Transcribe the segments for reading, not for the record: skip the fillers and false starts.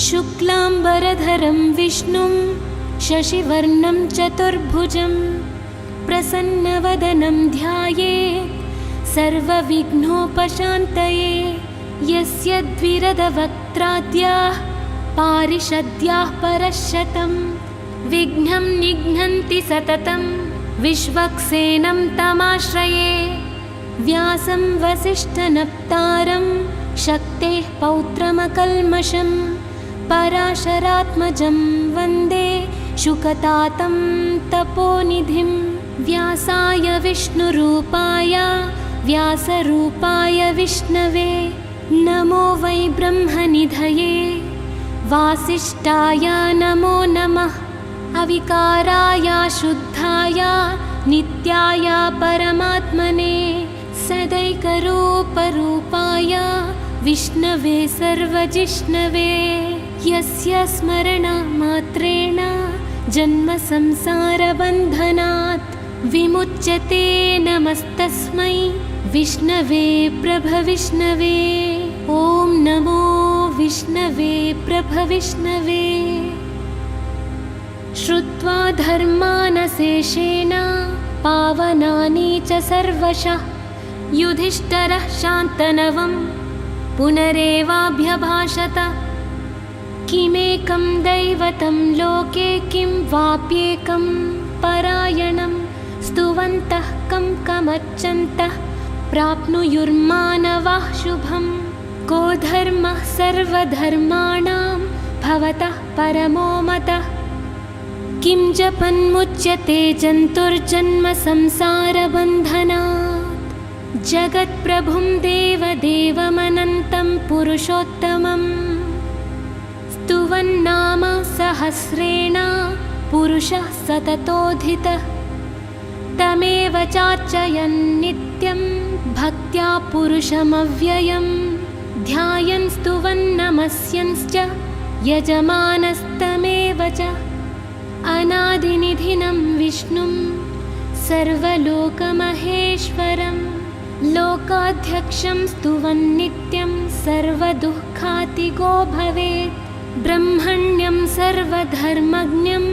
शुक्लाम्बरधरं विष्णुं शशिवर्णं चतुर्भुजं प्रसन्नवदनं ध्यायेत् सर्वविघ्नोपशान्तये। यस्य द्विरदवक्त्राद्याः पारिषद्याः परशतं विघ्नं निघ्नन्ति सततं विश्वक्सेनं तमाश्रये। व्यासं वसिष्ठनप्तारं शक्तेः पौत्रमकल्मषं पराशरात्मजं वन्दे शुकतातं तपोनिधिं। व्यासाय विष्णुरूपाय व्यासरूपाय विष्णवे नमो वै ब्रह्मनिधये वासिष्ठाय नमो नमः। अविकाराय शुद्धाय नित्याय परमात्मने सदैकरूपरूपाय विष्णवे सर्वजिष्णवे। यस्य स्मरणमात्रेण जन्मसंसारबन्धनात् विमुच्यते। नमस्तस्मै विष्णवे प्रभविष्णवे। ॐ नमो विष्णवे प्रभविष्णवे। श्रुत्वा धर्मानशेषेण पावनानि च सर्वशः युधिष्ठिरः शान्तनवं पुनरेवाभ्यभाषत। किमेकं दैवतं लोके किं वाप्येकं परायणं स्तुवन्तः कं कमर्चन्तः प्राप्नुयुर्मानवाः शुभम्। को धर्मः सर्वधर्माणां भवतः परमो मतः। किं जपन्मुच्यते जन्तुर्जन्म संसारबन्धनात्। जगत्प्रभुं देवदेवमनन्तं पुरुषोत्तमम् स्तुवन्नाम सहस्रेण पुरुषः सततोऽधितः। तमेव चार्चयन् नित्यं भक्त्या पुरुषमव्ययम् ध्यायन् स्तुवन् नमस्यंश्च यजमानस्तमेव च। अनादिनिधिनं विष्णुं सर्वलोकमहेश्वरं लोकाध्यक्षं स्तुवन् नित्यं सर्वदुःखातिगो भवेत्। ब्रह्मण्यं सर्वधर्मज्ञं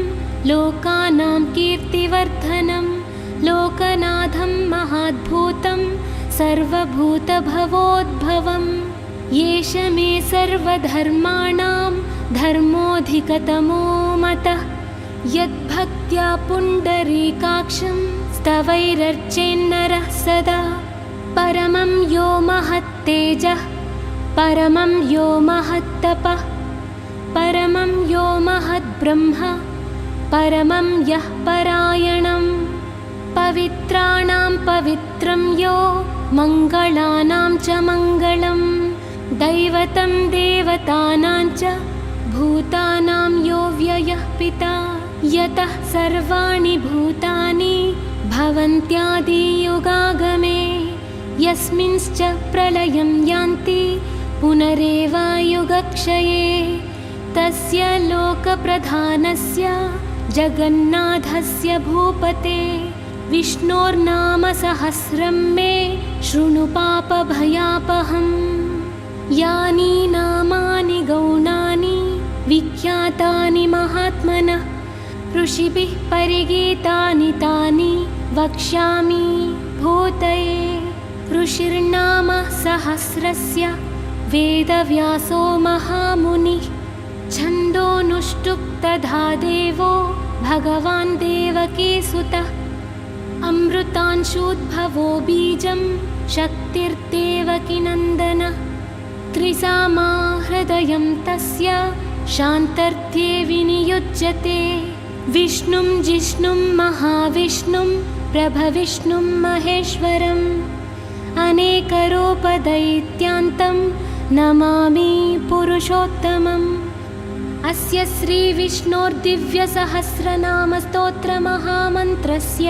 लोकानां कीर्तिवर्धनं लोकनाथं महाद्भुतं सर्वभूतभवोद्भवम्। येष मे सर्वधर्माणां धर्मोऽधिकतमो मतः। यद्भक्त्या पुण्डरीकाक्षं स्तवैरर्चेन्नरः सदा। परमं यो महत्तेजः परमं यो महत्तपः परमं यो महद्ब्रह्म परमं यः परायणं। पवित्राणां पवित्रं यो मङ्गलानां च मङ्गलं दैवतं देवतानां च भूतानां यो व्ययः पिता। यतः सर्वाणि भूतानि भवन्त्यादियुगागमे यस्मिंश्च प्रलयं यान्ति पुनरेव युगक्षये। तस्य लोकप्रधानस्य जगन्नाथस्य भूपते विष्णोर्नाम सहस्रं मे शृणु पापभयापहम्। यानि नामानि गौणानि विख्यातानि महात्मनः ऋषिभिः परिगीतानि तानि वक्ष्यामि भूतये। ऋषिर्नाम सहस्रस्य वेदव्यासो महामुनिः छन्दोनुष्टुप् तथा देवो भगवान् देवकीसुतः। अमृतांशूद्भवो बीजं शक्तिर्देवकीनन्दनः। त्रिसामा हृदयं तस्य शान्तर्थे विनियुज्यते। विष्णुं जिष्णुं महाविष्णुं प्रभविष्णुं महेश्वरम् अनेकरूपदैत्यान्तं नमामि पुरुषोत्तमम्। अस्य श्रीविष्णोर्दिव्यसहस्रनामस्तोत्रमहामन्त्रस्य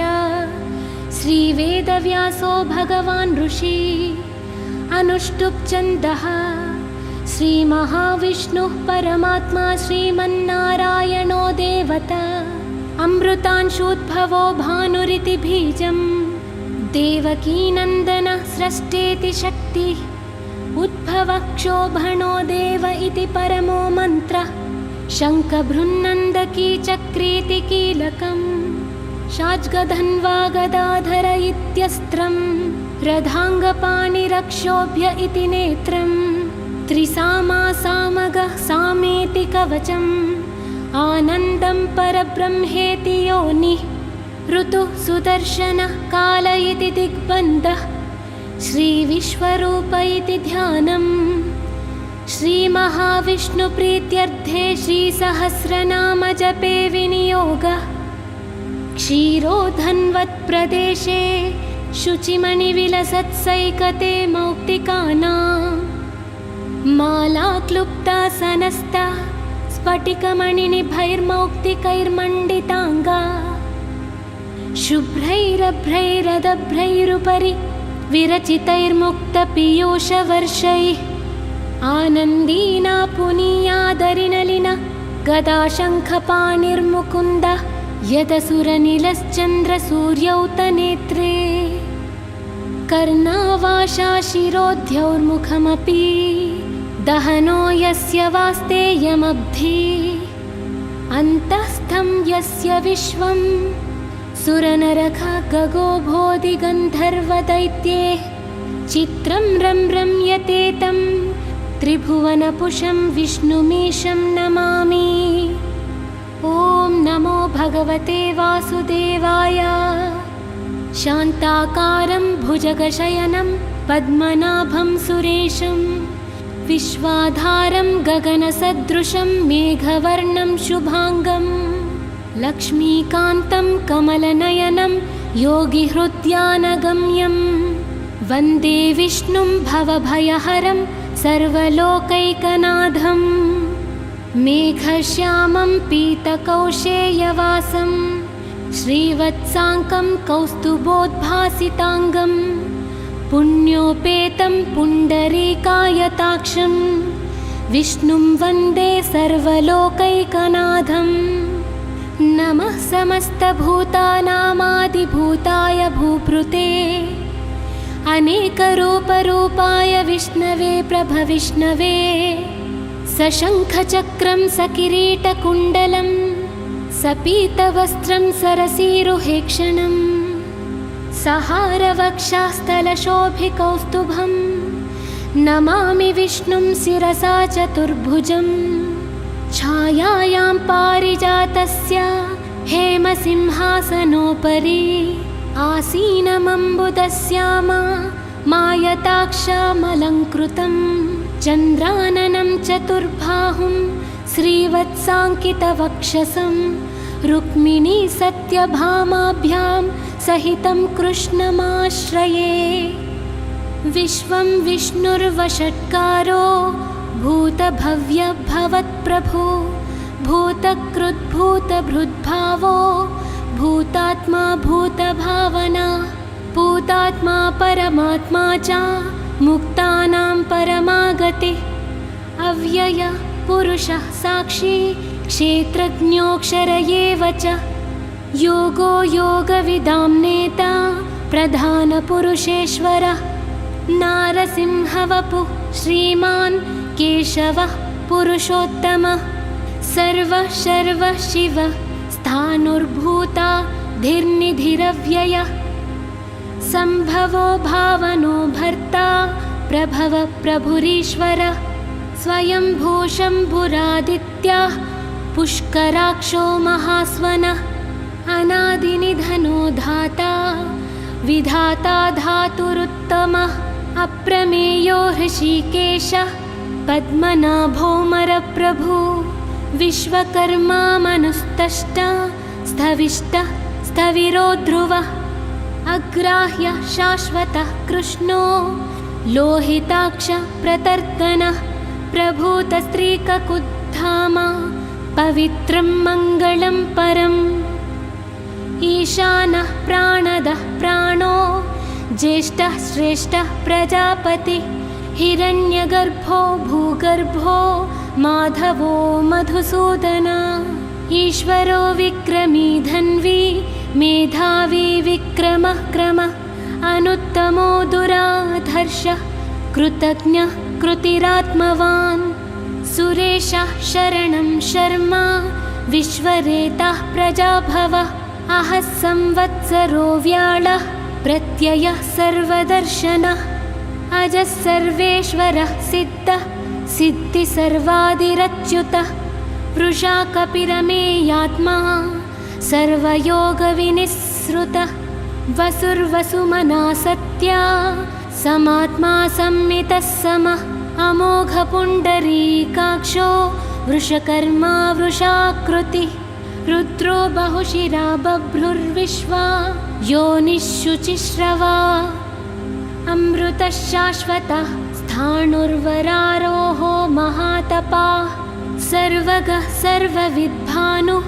श्रीवेदव्यासो भगवान् ऋषि अनुष्टुप् छन्दः। श्रीमहाविष्णुः परमात्मा श्रीमन्नारायणो देवता। अमृतांशूद्भवो भानुरिति बीजम् देवकीनन्दनः स्रष्टेति शक्तिः उद्भवक्षोभणो देव इति परमो मन्त्रः शङ्खभृन्नन्दकी चक्रेति कीलकम् शाज्गधन्वा गदाधर इत्यस्त्रम् रथाङ्गपाणिरक्षोभ्य इति नेत्रम् त्रिसामा सामगः सामेति कवचम् आनन्दं परब्रह्मेति योनिः ऋतुः सुदर्शनः काल इति दिग्बन्धः श्रीविश्वरूप इति ध्यानम् श्रीमहाविष्णुप्रीत्यर्थे श्रीसहस्रनामजपे विनियोगः क्षीरोधन्वत्प्रदेशे शुचिमणिविलसत्सैकते मौक्तिकानां माला क्लुप्ता सनस्ता स्फटिकमणिनिभैर्मौक्तिकैर्मण्डिताङ्गा शुभ्रैरभ्रैरदभ्रैरुपरि विरचितैर्मुक्तपीयूषवर्षैः आनन्दीना पुनीयादरिनलिना गदाशङ्खपाणिर्मुकुन्दः यदसुरनिलश्चन्द्रसूर्यौतनेत्रे कर्णावाशा शिरोद्यौर्मुखमपि दहनो यस्य वास्तेयमब्धि अन्तःस्थं यस्य विश्वं सुरनरखगो बोधिगन्धर्वदैत्ये चित्रं रम्यते तं त्रिभुवनपुषं विष्णुमीशं नमामि। ॐ नमो भगवते वासुदेवाय। शान्ताकारं भुजगशयनं पद्मनाभं सुरेशं विश्वाधारं गगनसदृशं मेघवर्णं शुभाङ्गं लक्ष्मीकान्तं कमलनयनं योगिहृद्यानगम्यं वन्दे विष्णुं भवभयहरं सर्वलोकैकनाथं मेघश्यामं पीतकौशेयवासं श्रीवत्साङ्कं कौस्तुभोद्भासिताङ्गं पुण्योपेतं पुण्डरीकायताक्षं विष्णुं वन्दे सर्वलोकैकनाथं। नमः समस्तभूतानामादिभूताय भूभृते अनेकरूपरूपाय विष्णवे प्रभविष्णवे सशङ्खचक्रं सकिरीटकुण्डलं सपीतवस्त्रं सरसीरुहेक्षणं सहारवक्षास्थलशोभिकौस्तुभं नमामि विष्णुं शिरसा चतुर्भुजं छायायां पारिजातस्य हेमसिंहासनोपरि आसीनमम्बुदस्यामा मायताक्षामलङ्कृतं चन्द्राननं चतुर्बाहुं श्रीवत्साङ्कितवक्षसं रुक्मिणी सत्यभामाभ्यां सहितं कृष्णमाश्रये। विश्वं विष्णुर्वषट्कारो भूतभव्यभवत्प्रभो भूतकृद्भूतभृद्भावो भूतात्मा भूतभावना भूतात्मा परमात्मा च मुक्तानां परमागतिः अव्यय पुरुषः साक्षी क्षेत्रज्ञोऽक्षर एव च योगो योगविदां नेता प्रधानपुरुषेश्वरः नारसिंहवपुः श्रीमान् केशवः पुरुषोत्तमः सर्वः शर्वः शिवः स्थाणुर्भूता धीर्निधिरव्ययः सम्भवो भावनो भर्ता प्रभव प्रभुरीश्वरः स्वयंभू शम्भुरादित्याः पुष्कराक्षो महास्वनः अनादिनिधनो धाता विधाता धातुरुत्तमः अप्रमेयो हृषीकेशः पद्मनाभोऽमरप्रभु विश्वकर्मा मनुस्तष्टा स्थविष्टः स्थविरो ध्रुवः अग्राह्यः शाश्वतः कृष्णो लोहिताक्ष प्रतर्दनः प्रभूतस्त्रीककुद्धामा पवित्रं मङ्गलं परम् ईशानः प्राणदः प्राणो ज्येष्ठः श्रेष्ठः प्रजापति हिरण्यगर्भो भूगर्भो माधवो मधुसूदन ईश्वरो विक्रमी धन्वी मेधावी विक्रमः क्रमः अनुत्तमो दुराधर्षः कृतज्ञः कृतिरात्मवान् सुरेशः शरणं शर्मा विश्वरेताः प्रजाभवः अहः संवत्सरो व्याळः प्रत्ययः सर्वदर्शनः अजः सर्वेश्वरः सिद्धः सिद्धिसर्वादिरच्युतः वृषा कपिरमेयात्मा सर्वयोगविनिःसृतः वसुर्वसुमना सत्या समात्मा संमितः समः अमोघपुण्डरीकाक्षो वृषकर्मा वृषाकृतिः रुद्रो बहुशिरा बभ्रुर्विश्वा योनिःशुचिश्रवा अमृतः शाश्वतः स्थाणुर्वरारोहो महातपाः सर्वगः सर्वविद्भानुः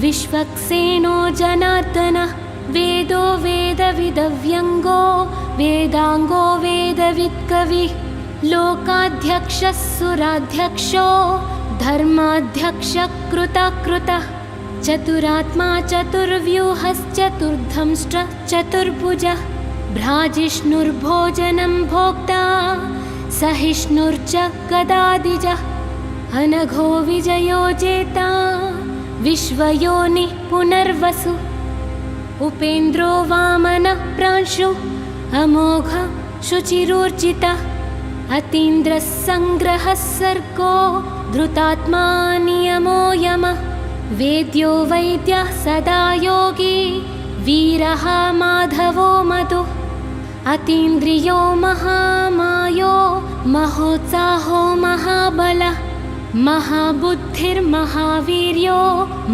विश्वक्सेनो जनार्दनः वेदो वेदविदव्यङ्गो वेदाङ्गो वेदवित्कविः लोकाध्यक्षः सुराध्यक्षो धर्माध्यक्षः कृतकृतः चतुरात्मा चतुर्व्यूहश्चतुर्धंष्ट्रः चतुर्भुजः भ्राजिष्णुर्भोजनं भोक्ता सहिष्णुर्च गदादिजः अनघो विजयो जेता विश्वयोनिः पुनर्वसु उपेन्द्रो वामनः प्रांशुः अमोघ शुचिरूर्जितः अतीन्द्रः सङ्ग्रहः सर्गो धृतात्मा नियमो यमः वेद्यो वैद्यः सदा योगी वीरः माधवो मधुः अतीन्द्रियो महामायो महोत्साहो महाबलः महाबुद्धिर्महावीर्यो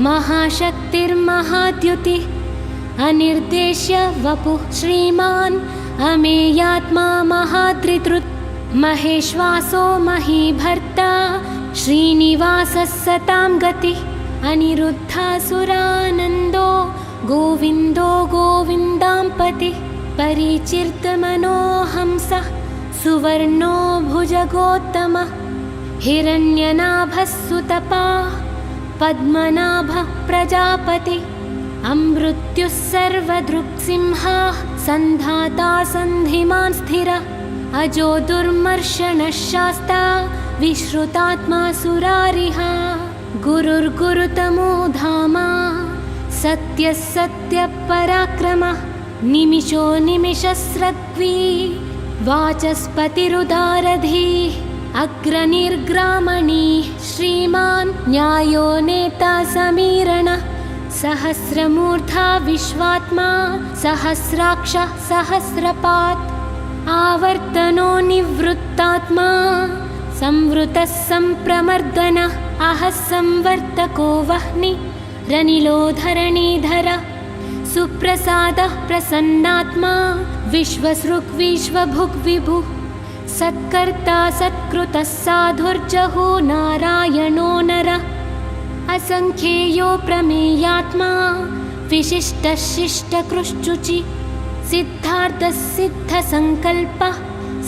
महाशक्तिर्महाद्युतिः अनिर्देश्य वपुः श्रीमान् अमेयात्मा महाधृतृत् महेश्वासो महीभर्ता श्रीनिवासः सतां गतिः अनिरुद्धासुरानन्दो गोविन्दो गोविन्दाम्पतिः परिचिर्तमनोहंसः सुवर्णो भुजगोत्तमः हिरण्यनाभः सुतपाः पद्मनाभः प्रजापतिः अमृत्युः सर्वदृक्सिंहाः सन्धाता सन्धिमान् स्थिरः अजो दुर्मर्शनः शास्ता विश्रुतात्मा सुरारिः गुरुर्गुरुतमो धामा सत्यः सत्यपराक्रमः निमिषो निमिषस्रग्वी वाचस्पतिरुदारधीः अग्रनिर्ग्रामणीः श्रीमान् न्यायो नेता समीरणः सहस्रमूर्धा विश्वात्मा सहस्राक्षः सहस्रपात् आवर्तनो निवृत्तात्मा संवृतः सम्प्रमर्दनः अहः संवर्तको वह्नि रनिलो धरणीधरः सुप्रसादः प्रसन्नात्मा विश्वसृग्विश्वभुग् विभुः सत्कर्ता सत्कृतः साधुर्जहो नारायणो नरः असंख्येयो प्रमेयात्मा विशिष्टः शिष्टकृश्चुचि सिद्धार्थः सिद्धसङ्कल्पः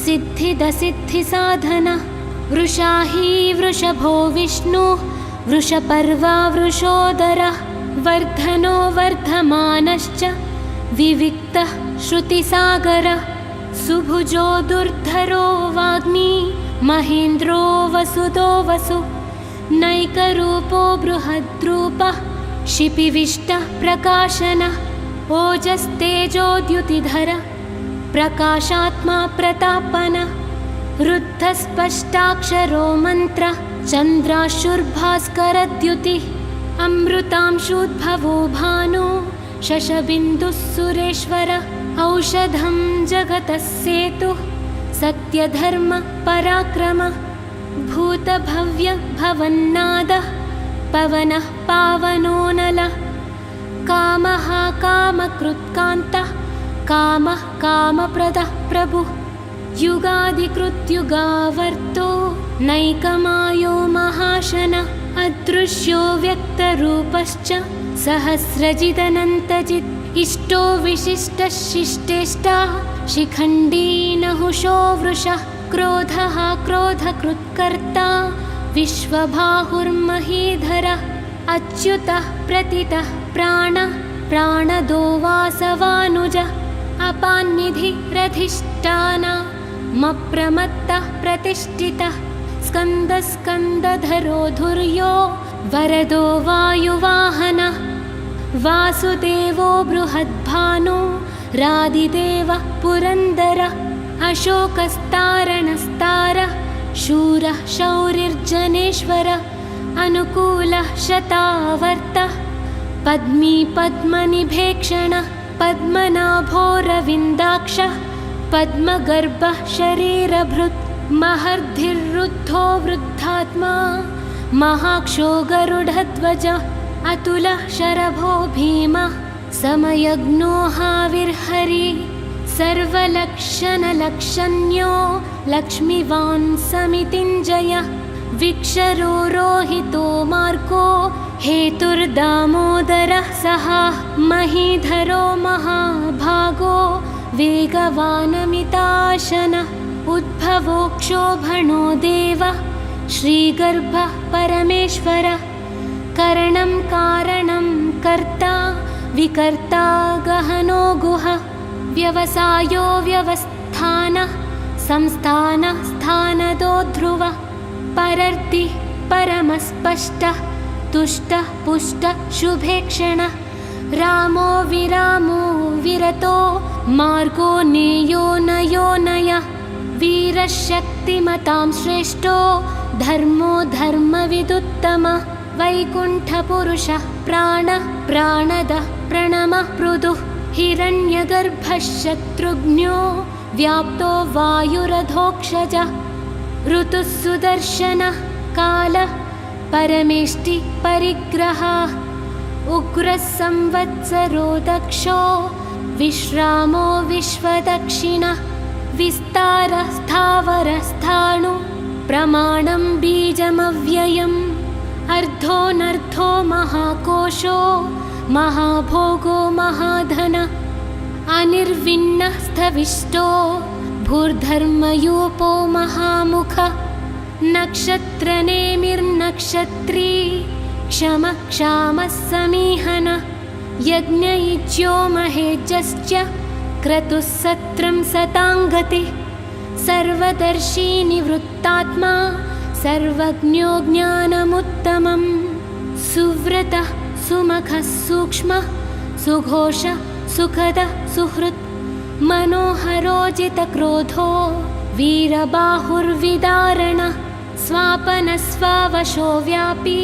सिद्धिदसिद्धिसाधनः वृषा हि वृषभो विष्णुः वृषपर्वा वृषोदरः वर्धनो वर्धमानश्च विविक्तः श्रुतिसागरः सुभुजो दुर्धरो वाग्मी महेन्द्रो वसुदो वसु नैकरूपो बृहद्रूपः शिपिविष्टः प्रकाशनः ओजस्तेजोद्युतिधरः प्रकाशात्मा प्रतापनः रुद्धस्पष्टाक्षरो मन्त्रः चन्द्राशुर्भास्करद्युतिः अमृतांशुद्भवो भानो शशबिन्दुः सुरेश्वरः औषधं जगतः सेतुः सत्यधर्म पराक्रमः भूतभव्य भवन्नादः पवनः पावनो नलः कामः कामकृत्कान्तः कामः कामप्रदः प्रभुः युगादिकृत्युगावर्तो नैकमायो महाशनः अदृश्यो व्यक्तरूपश्च सहस्रजिदनन्तजित् इष्टो विशिष्टः शिष्टेष्टाः शिखण्डी नहुषो वृषः क्रोधः क्रोधकृत्कर्ता विश्वबाहुर्महीधरः अच्युतः प्रतितः प्राणः प्राणदो वासवानुजः अपान्निधिरधिष्ठाना मप्रमत्तः प्रतिष्ठितः स्कन्दस्कन्दधरो धुर्यो वरदो वायुवाहनः वासुदेवो बृहद्भानो रादिदेवः पुरन्दरः अशोकस्तारणस्तारः शूरः शौरिर्जनेश्वरः अनुकूलः शतावर्तः पद्मी पद्मनिभेक्षणः पद्मनाभोरविन्दाक्षः पद्मगर्भः शरीरभृत् महर्धिर्रुद्धो वृद्धात्मा महाक्षो गरुडध्वजः अतुलः शरभो भीमः समयज्ञो हाविर्हरि सर्वलक्षणलक्षण्यो लक्ष्मीवान् समितिञ्जयः विक्षरो रोहितो मार्गो हेतुर्दामोदरः सहा महीधरो महाभागो वेगवानमिताशनः उद्भवो क्षोभणो देवः श्रीगर्भः परमेश्वरः करणं कारणं कर्ता विकर्ता गहनो गुहः व्यवसायो व्यवस्थानः संस्थानः स्थानदो ध्रुवः परर्तिः परमस्पष्टः तुष्टः पुष्टः शुभेक्षणः रामो विरामो विरतो मार्गो नेयो नयो नयः वीरः शक्तिमतां श्रेष्ठो धर्मो धर्मविदुत्तमः वैकुण्ठपुरुषः प्राणः प्राणदः प्रणमः पृदुः हिरण्यगर्भः शत्रुघ्नो व्याप्तो वायुरधोक्षजः ऋतुः सुदर्शनः कालः परमेष्टि परिग्रहः उग्रः संवत्सरो दक्षो विश्रामो विश्वदक्षिणः विस्तारः स्थावरस्थाणु प्रमाणं बीजमव्ययम् अर्धोऽनर्धो महाकोशो महाभोगो महाधनः अनिर्विण्णः स्थविष्टो भूर्धर्मयूपो महामुखः नक्षत्रनेमिर्नक्षत्री क्षमः क्षामः समीहनः यज्ञयुज्यो महेज्यश्च क्रतुः सत्रं सताङ्गतिः सर्वदर्शी निवृत्तात्मा सर्वज्ञो ज्ञानमुत्तमं सुव्रतः सुमखः सूक्ष्मः सुघोषः सुखदः सुहृत् मनोहरोजितक्रोधो वीरबाहुर्विदारणः स्वापनस्वावशो व्यापी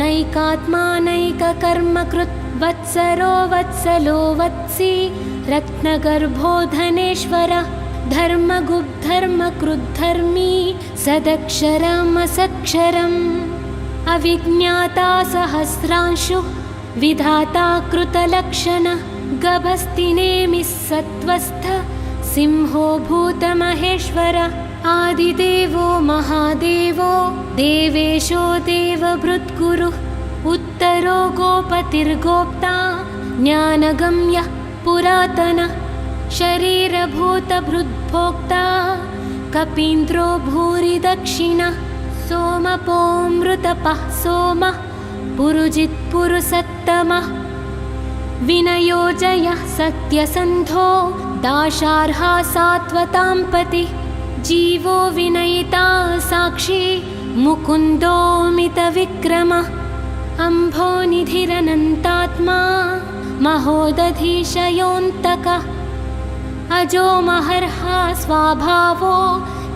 नैकात्मा नैककर्मकृत् वत्सरो वत्सलो वत्सी रत्नगर्भो धनेश्वरः धर्मगुब्धर्मकृद्धर्मी सदक्षरमसक्षरम् अविज्ञाता सहस्रांशुः विधाता कृतलक्षणः गभस्तिनेमिः सत्त्वस्थ सिंहो भूतमहेश्वरः आदिदेवो महादेवो देवेशो देवभृद्गुरुः उत्तरो गोपतिर्गोप्ता ज्ञानगम्यः पुरातनः शरीरभूतभृद्भोक्ता कपीन्द्रो भूरि दक्षिणः सोमपोऽमृतपः सोमः पुरुजित्पुरुषत्तमः विनयोजयः सत्यसन्धो दाशार्हा सात्वतां पतिः जीवो विनयिता साक्षी मुकुन्दोऽमितविक्रमः अम्भोनिधिरनन्तात्मा महोदधीशयोऽन्तकः अजो महर्हा स्वाभावो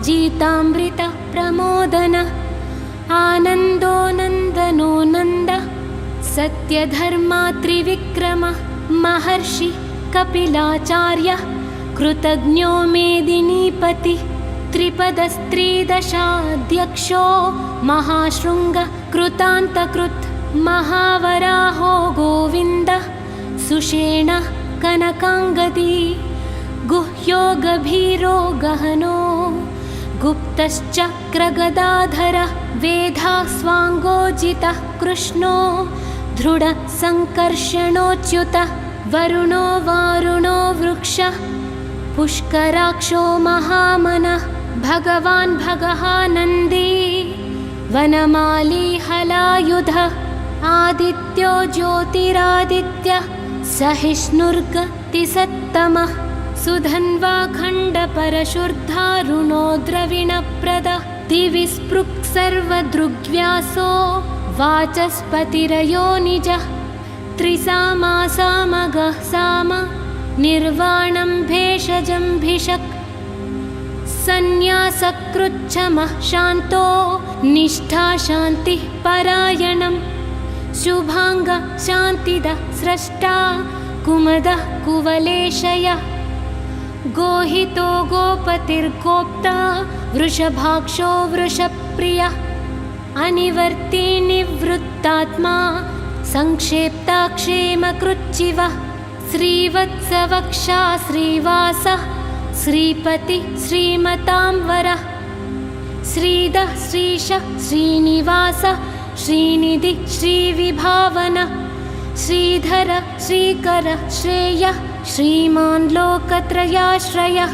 जीतामृतः प्रमोदनः आनन्दो नन्दनो नन्दः सत्यधर्मात्रिविक्रमः महर्षि कपिलाचार्यः कृतज्ञो मेदिनीपतिः त्रिपदस्त्रिदशाध्यक्षो महाशृङ्गः कृतान्तकृत् महावराहो गोविन्दः सुषेणः कनकाङ्गदी गुह्यो गभीरो गहनो गुप्तश्चक्रगदाधरः वेधास्वाङ्गोजितः कृष्णो दृढः सङ्कर्षणोच्युतः वरुणो वारुणो वृक्षः पुष्कराक्षो महामनः भगवान् भगः नन्दी वनमाली हलायुधः आदित्यो ज्योतिरादित्यः सहिष्णुर्गतिसत्तमः सुधन्वाखण्डपरशुर्धारुणो द्रविणप्रद दिवि स्पृक् सर्वदृग्व्यासो वाचस्पतिरयो निज त्रिसामासामगः साम निर्वाणं भेषजं भिषक् सन्न्यासकृच्छमः शान्तो निष्ठा शान्तिः परायणम् शुभांग शान्तिदः स्रष्टा कुमदः कुवलेशयः गोहितो गोपतिर्गोप्ता वृषभाक्षो वृषप्रियः अनिवर्ती निवृत्तात्मा संक्षेप्ता क्षेमकृच्चिवः श्रीवत्सवक्षा श्रीवासः श्रीपति श्रीमतांवरः श्रीदः श्रीशः श्रीनिवासः श्रीनिधि श्रीविभावनः श्रीधर श्रीकर श्रेयः श्रीमान् लोकत्रयाश्रयः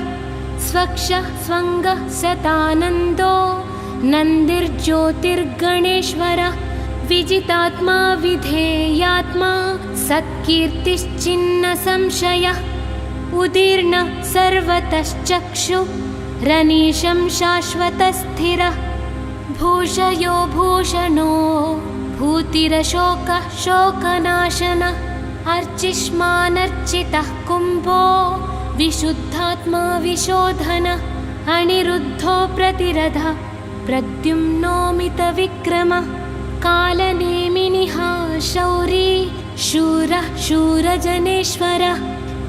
स्वक्षः स्वङ्गः शतानन्दो नन्दिर्ज्योतिर्गणेश्वरः विजितात्मा विधेयात्मा सत्कीर्तिश्चिन्न संशयः उदीर्ण सर्वतश्चक्षु रनीशं शाश्वतस्थिरः भूषयो भूषणो भूतिरशोकः शोकनाशनः अर्चिष्मानर्चितः कुम्भो विशुद्धात्मा विशोधनः अनिरुद्धो प्रतिरधः प्रद्युम्नोमितविक्रमः कालनेमिनिः शौरी शूरः शूरजनेश्वरः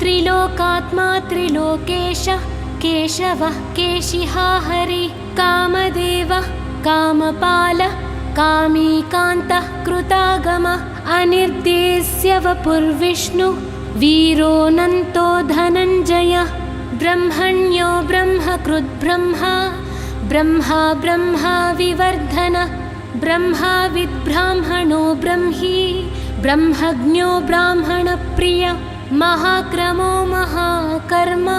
त्रिलोकात्मा त्रिलोकेशः केशवः केशिहा हरि कामदेवः कामपालः कामीकान्तः कृतागमः अनिर्देश्य वपुर्विष्णुः वीरोऽनन्तो धनञ्जयः ब्रह्मण्यो ब्रह्मकृद्ब्रह्मा ब्रह्मा ब्रह्मा विवर्धनः ब्रह्माविद्ब्राह्मणो ब्रह्मी ब्रह्मज्ञो ब्राह्मणप्रियः महाक्रमो महाकर्मा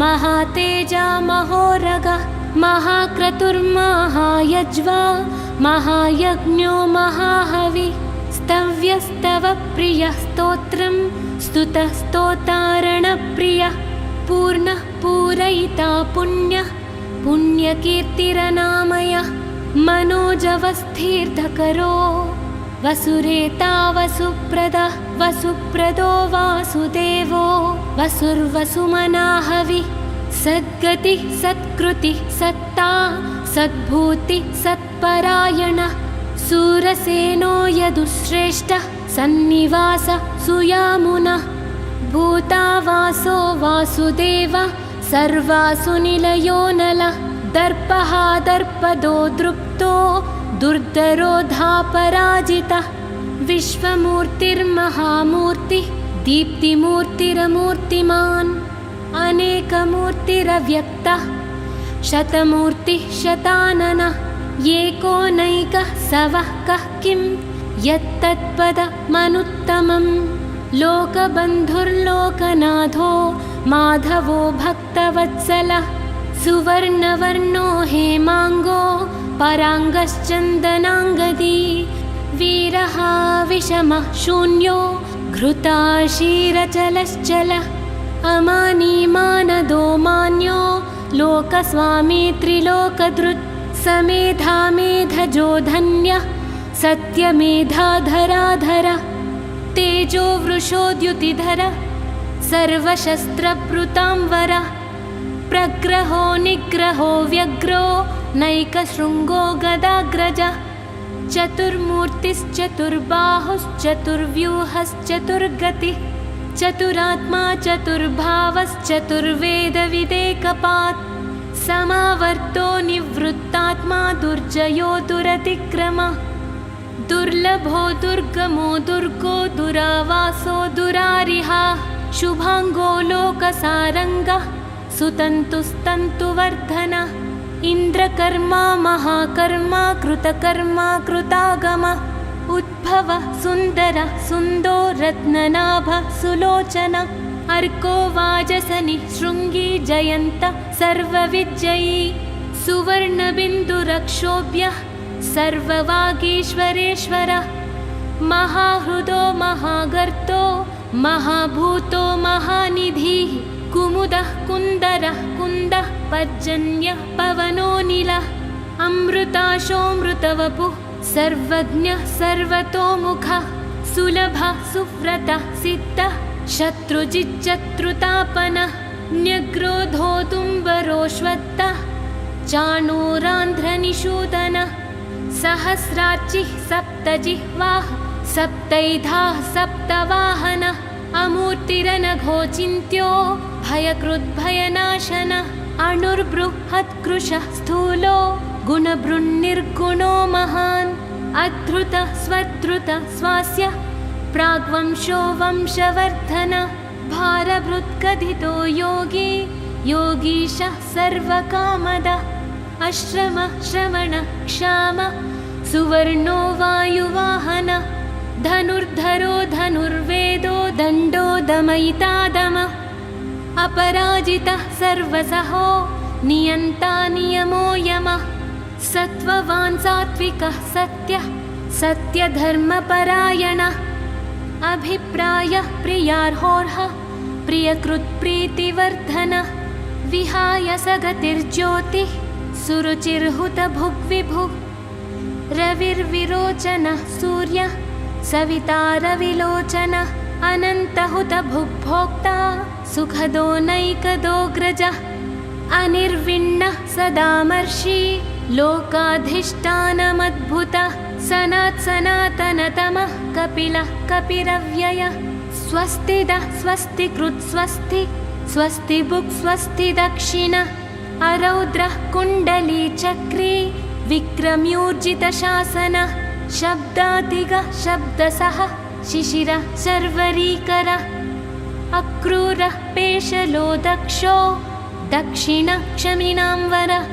महातेजा महोरगः महाक्रतुर्महायज्वा महायज्ञो महाहवि स्तव्यस्तवप्रियः स्तोत्रं स्तुतः स्तोतारणप्रियः पूर्णः पूरयिता पुण्यः पुण्यकीर्तिरनामयः मनोजवस्थिर्धकरो वसुरेता वसुप्रदः वसुप्रदो वासुदेवो वसुर्वसुमनाहवि सद्गतिः सत्कृतिः सत्ता सद्भूतिः सत्परायणः सूरसेनो यदुश्रेष्ठः सन्निवासः सुयामुनः भूतावासो वासुदेवः सर्वासुनिलयो नलः दर्पः दर्पदो दृप्तो दुर्धरोधापराजितः विश्वमूर्तिर्महामूर्तिः दीप्तिमूर्तिरमूर्तिमान् अनेकमूर्तिरव्यक्तः शतमूर्तिः शताननः एकोनैकः सवः कः किं यत्तत्पदमनुत्तमम् लोकबन्धुर्लोकनाथो माधवो भक्तवत्सलः सुवर्णवर्णो हेमाङ्गो पराङ्गश्चन्दनाङ्गदी वीरः विषमः शून्यो घृताशीरचलश्चलः अमानी मानदो मान्यो लोकस्वामी त्रिलोकधृत् समेधा मेधजो धन्यः सत्यमेधाधराधरः तेजो वृषोद्युतिधरः सर्वशस्त्रभृतांवरः प्रग्रहो निग्रहो व्यग्रो नैकशृङ्गो गदाग्रजः चतुर्मूर्तिश्चतुर्बाहुश्चतुर्व्यूहश्चतुर्गतिः चतुरात्मा चतुर्भावश्चतुर्वेदविदेकपात् समावर्तो निवृत्तात्मा दुर्जयो दुरतिक्रमः दुर्लभो दुर्गमो दुर्गो दुरावासो दुरारिहा शुभांगो लोकसारङ्गः सुतन्तुस्तन्तुवर्धनः इन्द्रकर्मा महाकर्मा कृतकर्मा कृतागमः उद्भवः सुन्दरः सुन्दो रत्ननाभः सुलोचनः अर्को वाजसनि शृङ्गी जयन्तः सर्वविजयी सुवर्णबिन्दुरक्षोभ्यः सर्ववागीश्वरेश्वरः महाहृदो महागर्तो महाभूतो महानिधिः कुमुदः कुन्दरः कुन्दः पर्जन्यः पवनोऽनिलः अमृताशोऽमृतवपुः सर्वज्ञः सर्वतोमुखः सुलभः सुव्रतः सिद्धः शत्रुजिच्चत्रुतापनः न्यग्रोधोदुम्बरोऽश्वत्थः चाणूरान्ध्रनिषूदनः सहस्रार्चिः सप्तजिह्वाः सप्तैधाः सप्तवाहनः अमूर्तिरनघोचिन्त्यो भयकृद्भयनाशनः अणुर्बृहत्कृशः स्थूलो गुणभृन्निर्गुणो महान् अधृतः स्वधृतः स्वास्य प्राग्वंशो वंशवर्धनः भारभृत्कथितो योगी योगीशः सर्वकामदः अश्रमः श्रवणः क्षामः सुवर्णो वायुवाहनः धनुर्धरो धनुर्वेदो दण्डो दमयितादमः अपराजितः सर्वसहो नियन्ता नियमो यमः सत्त्ववान् सात्विकः सत्यः सत्यधर्मपरायणः अभिप्रायः प्रियार्होर्हः प्रियकृत्प्रीतिवर्धनः विहाय सगतिर्ज्योतिः सुरुचिर्हुतभुग्विभुः रविर्विरोचनः सूर्यः सवितारविलोचनः अनन्तहुतभुग्भोक्ता सुखदो नैकदोऽग्रजः अनिर्विण्णः सदामर्षि लोकाधिष्ठानमद्भुतः सनातनतमः कपिलः कपिरव्ययः स्वस्तिदः स्वस्तिकृत् स्वस्ति स्वस्तिबुक् स्वस्ति दक्षिणः अरौद्रः कुण्डलीचक्री विक्रम्यूर्जितशासनः शब्दातिगः शब्दसः शिशिरः शर्वरीकरः अक्रूरः पेशलो दक्षो दक्षिणः क्षमिणाम्बरः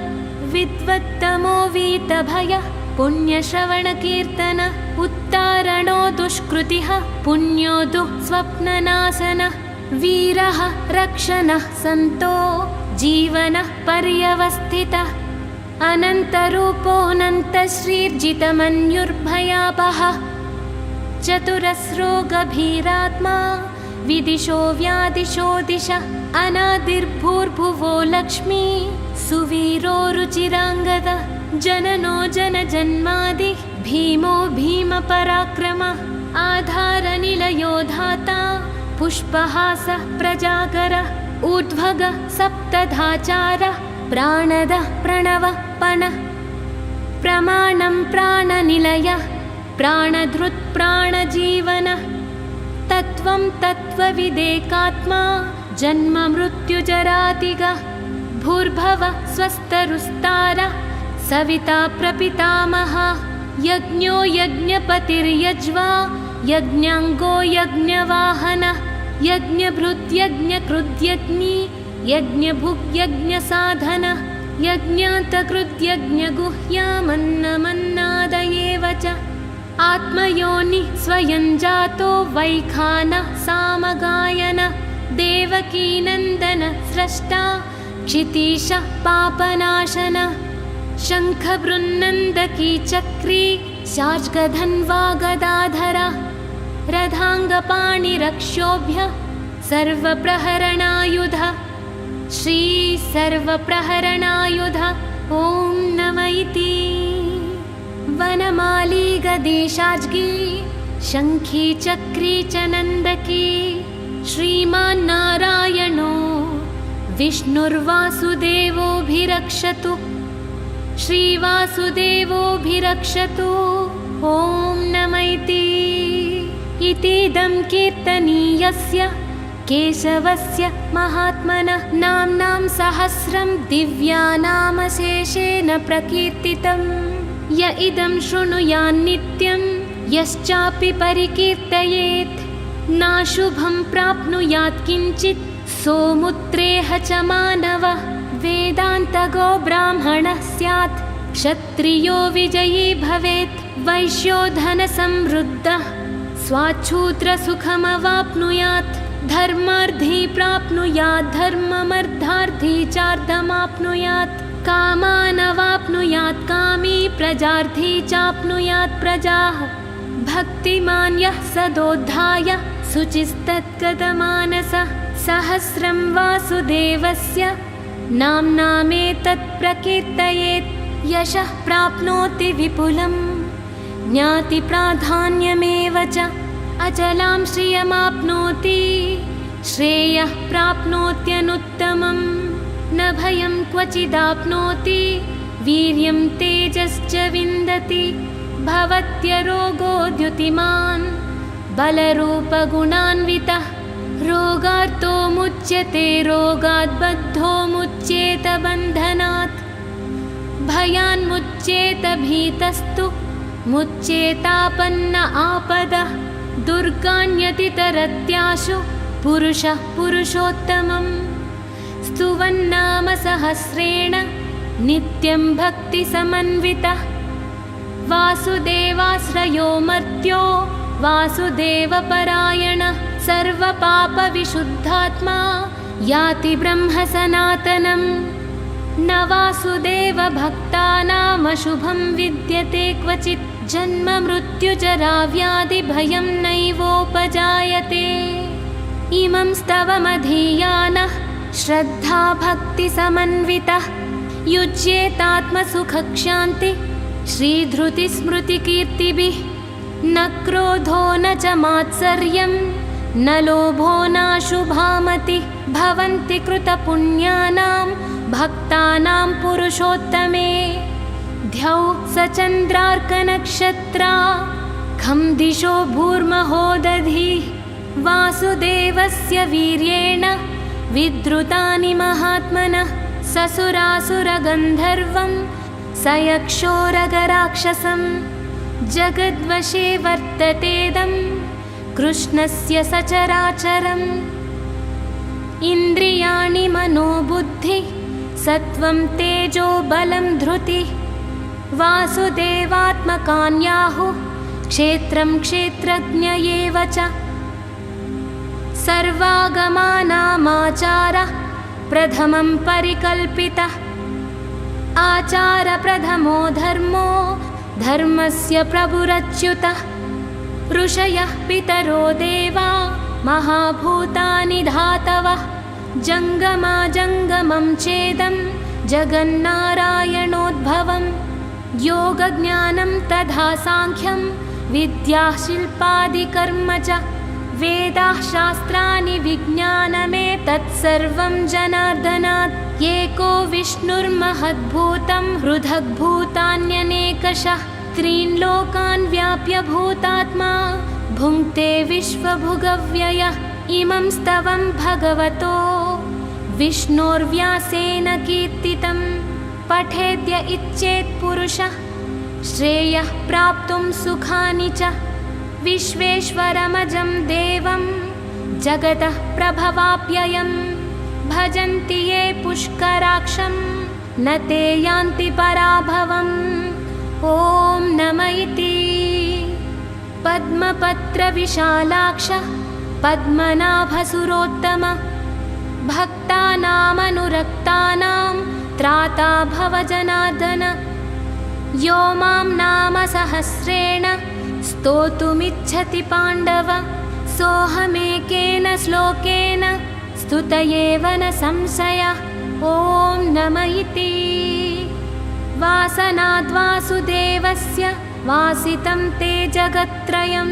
विद्वत्तमो वीतभयः पुण्यश्रवणकीर्तनः उत्तारणो दुष्कृतिः पुण्यो दुःस्वप्ननाशनः वीरः रक्षणः सन्तो जीवनः पर्यवस्थितः अनन्तरूपोऽनन्तश्रीर्जितमन्युर्भयापहः चतुरस्रो गभीरात्मा विदिशो व्यादिशो दिशः अनादिर्भूर्भुवो लक्ष्मी सुवीरो रुचिराङ्गदः जननो जनजन्मादिः भीमो भीमपराक्रमः आधारनिलयो धाता पुष्पहासः प्रजागरः ऊर्ध्वगः सप्तधाचारः प्राणदः प्रणवः पणः प्रमाणं प्राणनिलयः प्राणधृत् प्राणजीवनः तत्त्वं तत्त्वविदेकात्मा जन्म मृत्युजरातिगः भूर्भुवः स्वस्तरुस्तारः सविता प्रपितामहः यज्ञो यज्ञपतिर्यज्वा यज्ञाङ्गो यज्ञवाहनः यज्ञभृत्यज्ञकृद्यज्ञी यज्ञभुग्यज्ञसाधनः यज्ञान्तकृद्यज्ञगुह्यामन्नमन्नादयेव च आत्मयोनिः स्वयं जातो वैखानः सामगायनः देवकीनन्दनः स्रष्टा क्षितीशः पापनाशनः शङ्खबृन्नन्दकी चक्री शार्ङ्गधन्वा गदाधरः रथाङ्गपाणिरक्षोभ्यः सर्वप्रहरणायुधः श्रीसर्वप्रहरणायुधः ॐ नमः इति वनमाली गदेशार्ङ्गी शङ्खी चक्री च नन्दकी श्रीमान्नारायणो विष्णुर्वासुदेवोऽभिरक्षतु श्रीवासुदेवोऽभिरक्षतु ॐ नमः इतीदं कीर्तनीयस्य केशवस्य महात्मनः नाम्नां सहस्रं दिव्यानामशेषेण प्रकीर्तितं य इदं शृणुयान्नित्यं यश्चापि परिकीर्तयेत् नाशुभं प्राप्नुयात् किञ्चित् सोमुत्रेह च मानवः वेदान्तगो ब्राह्मणः स्यात् क्षत्रियो विजयी भवेत् वैश्यो धनसमृद्धः स्वाच्छूद्रसुखमवाप्नुयात् धर्मार्थी प्राप्नुयात् धर्ममर्थार्थी चार्धमाप्नुयात् कामानवाप्नुयात् कामी प्रजार्थी चाप्नुयात् प्रजाः भक्तिमान् यः सदोद्धाय शुचिस्तद्गतमानसः सहस्रं वासुदेवस्य नाम्नामेतत् प्रकीर्तयेत् यशः प्राप्नोति विपुलं ज्ञातिप्राधान्यमेव च अचलां श्रियमाप्नोति श्रेयः प्राप्नोत्यनुत्तमं न भयं क्वचिदाप्नोति वीर्यं तेजश्च विन्दति भवत्यरोगो द्युतिमान् बलरूपगुणान्वितः रोगार्तो मुच्यते रोगात् बद्धो मुच्येत बन्धनात् भयान्मुच्येत भीतस्तु मुच्येतापन्न आपदः दुर्गान्यतितरत्याशु पुरुषः पुरुषोत्तमं स्तुवन्नाम सहस्रेण नित्यं भक्तिसमन्वितः वासुदेवाश्रयो मर्त्यो वासुदेवपरायणः सर्वपापविशुद्धात्मा याति ब्रह्म सनातनम् न वासुदेवभक्तानामशुभं विद्यते क्वचित् जन्म मृत्युजराव्याधिभयं नैवोपजायते इमं स्तवमधीयानः श्रद्धाभक्तिसमन्वितः युज्येतात्मसुखक्षान्ति श्रीधृतिस्मृतिकीर्तिभिः न क्रोधो न च मात्सर्यं न लोभो नाशुभामतिः भवन्ति कृतपुण्यानां भक्तानां पुरुषोत्तमे द्यौ सचन्द्रार्कनक्षत्रा खं दिशो भूर्महोदधिः वासुदेवस्य वीर्येण विद्रुतानि महात्मनः ससुरासुरगन्धर्वं सयक्षोरगराक्षसं जगद्वशे वर्ततेदं कृष्णस्य सचराचरम् इन्द्रियाणि मनोबुद्धि सत्वं तेजो बलं धृतिः वासुदेवात्मकान्याहुः क्षेत्रं क्षेत्रज्ञ एव च सर्वागमानामाचारः प्रथमं परिकल्पितः आचारप्रथमो धर्मो धर्मस्य प्रभुरच्युतः ऋषयः पितरो देवा महाभूतानि धातवः जङ्गमाजङ्गमं चेदं जगन्नारायणोद्भवं योगज्ञानं तथा साङ्ख्यं विद्याः शिल्पादिकर्म च वेदाः शास्त्राणि विज्ञानमेतत्सर्वं जनार्दनात् एको विष्णुर्महद्भूतं हृदग्भूतान्यनेकशः त्रीन् लोकान् व्याप्य भूतात्मा भुङ्क्ते विश्वभुगव्ययः इमं स्तवं भगवतो विष्णोर्व्यासेन कीर्तितं पठेद्य इच्छेत् पुरुषः श्रेयः प्राप्तुं सुखानि च विश्वेश्वरमजं देवं जगतः प्रभवाप्ययं भजन्ति ये पुष्कराक्षं न ते यान्ति पराभवम् ॐ नम इति पद्मपत्रविशालाक्ष पद्मनाभसुरोत्तम भक्तानामनुरक्तानां त्राता भवजनार्दन यो मां नाम सहस्रेण स्तोतुमिच्छति पाण्डव सोऽहमेकेन श्लोकेन स्तुत एव न संशयः ॐ नम इति वासनाद्वासुदेवस्य वासितं ते जगत्त्रयं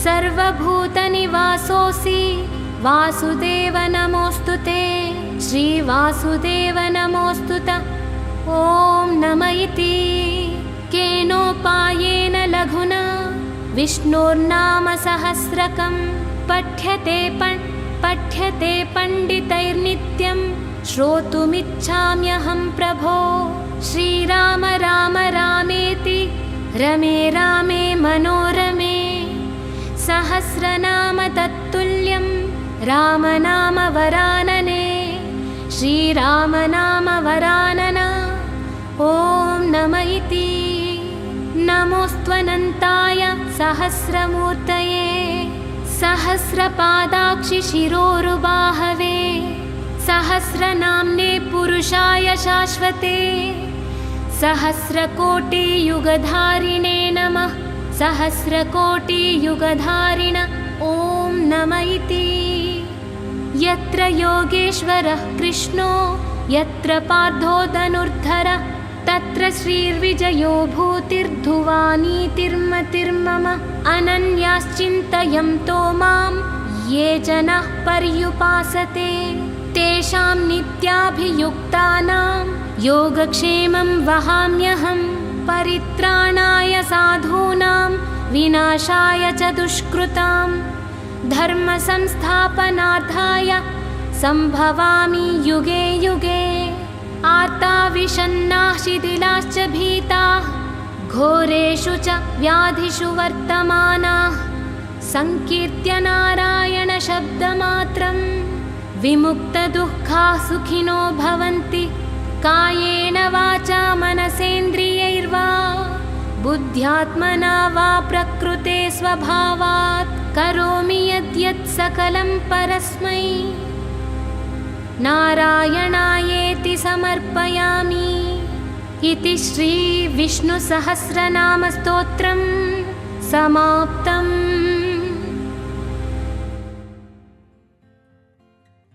सर्वभूतनिवासोऽसि वासुदेव नमोऽस्तु ते श्रीवासुदेव नमोऽस्तु ते ॐ नम इति केनोपायेन लघुना विष्णोर्नाम सहस्रकं पठ्यते पण्डितैर्नित्यं श्रोतुमिच्छाम्यहं प्रभो श्रीराम राम रामेति रमे रामे मनोरमे सहस्रनाम तत्तुल्यं रामनाम वरानने श्रीराम नाम वरानना ॐ नम इति नमोऽस्त्वनन्ताय सहस्रमूर्तये सहस्रपादाक्षि शिरोरुबाहवे सहस्रनाम्ने पुरुषाय शाश्वते सहस्रकोटियुगधारिणे नमः सहस्रकोटियुगधारिण ॐ नम इति यत्र योगेश्वरः कृष्णो यत्र पार्थो धनुर्धरः तत्र श्रीर्विजयो भूतिर्धुवानीतिर्मतिर्मम अनन्याश्चिन्तयन्तो मां ये जनाः पर्युपासते तेषां नित्याभियुक्तानां योगक्षेमं वहाम्यहम् परित्राणाय साधूनां विनाशाय च दुष्कृतां धर्मसंस्थापनार्थाय सम्भवामि युगे युगे आर्ता विषन्नाः शिथिलाश्च भीताः घोरेषु च व्याधिषु वर्तमानाः संकीर्त्य नारायणशब्दमात्रं विमुक्तदुःखाः सुखिनो भवन्ति कायेन वाचा मनसेन्द्रियैर्वा बुद्ध्यात्मना वा प्रकृते स्वभावात् करोमि यद्यत् सकलं परस्मै नारायणायेति समर्पयामि इति श्री विष्णुसहस्रनामस्तोत्रं समाप्तम्।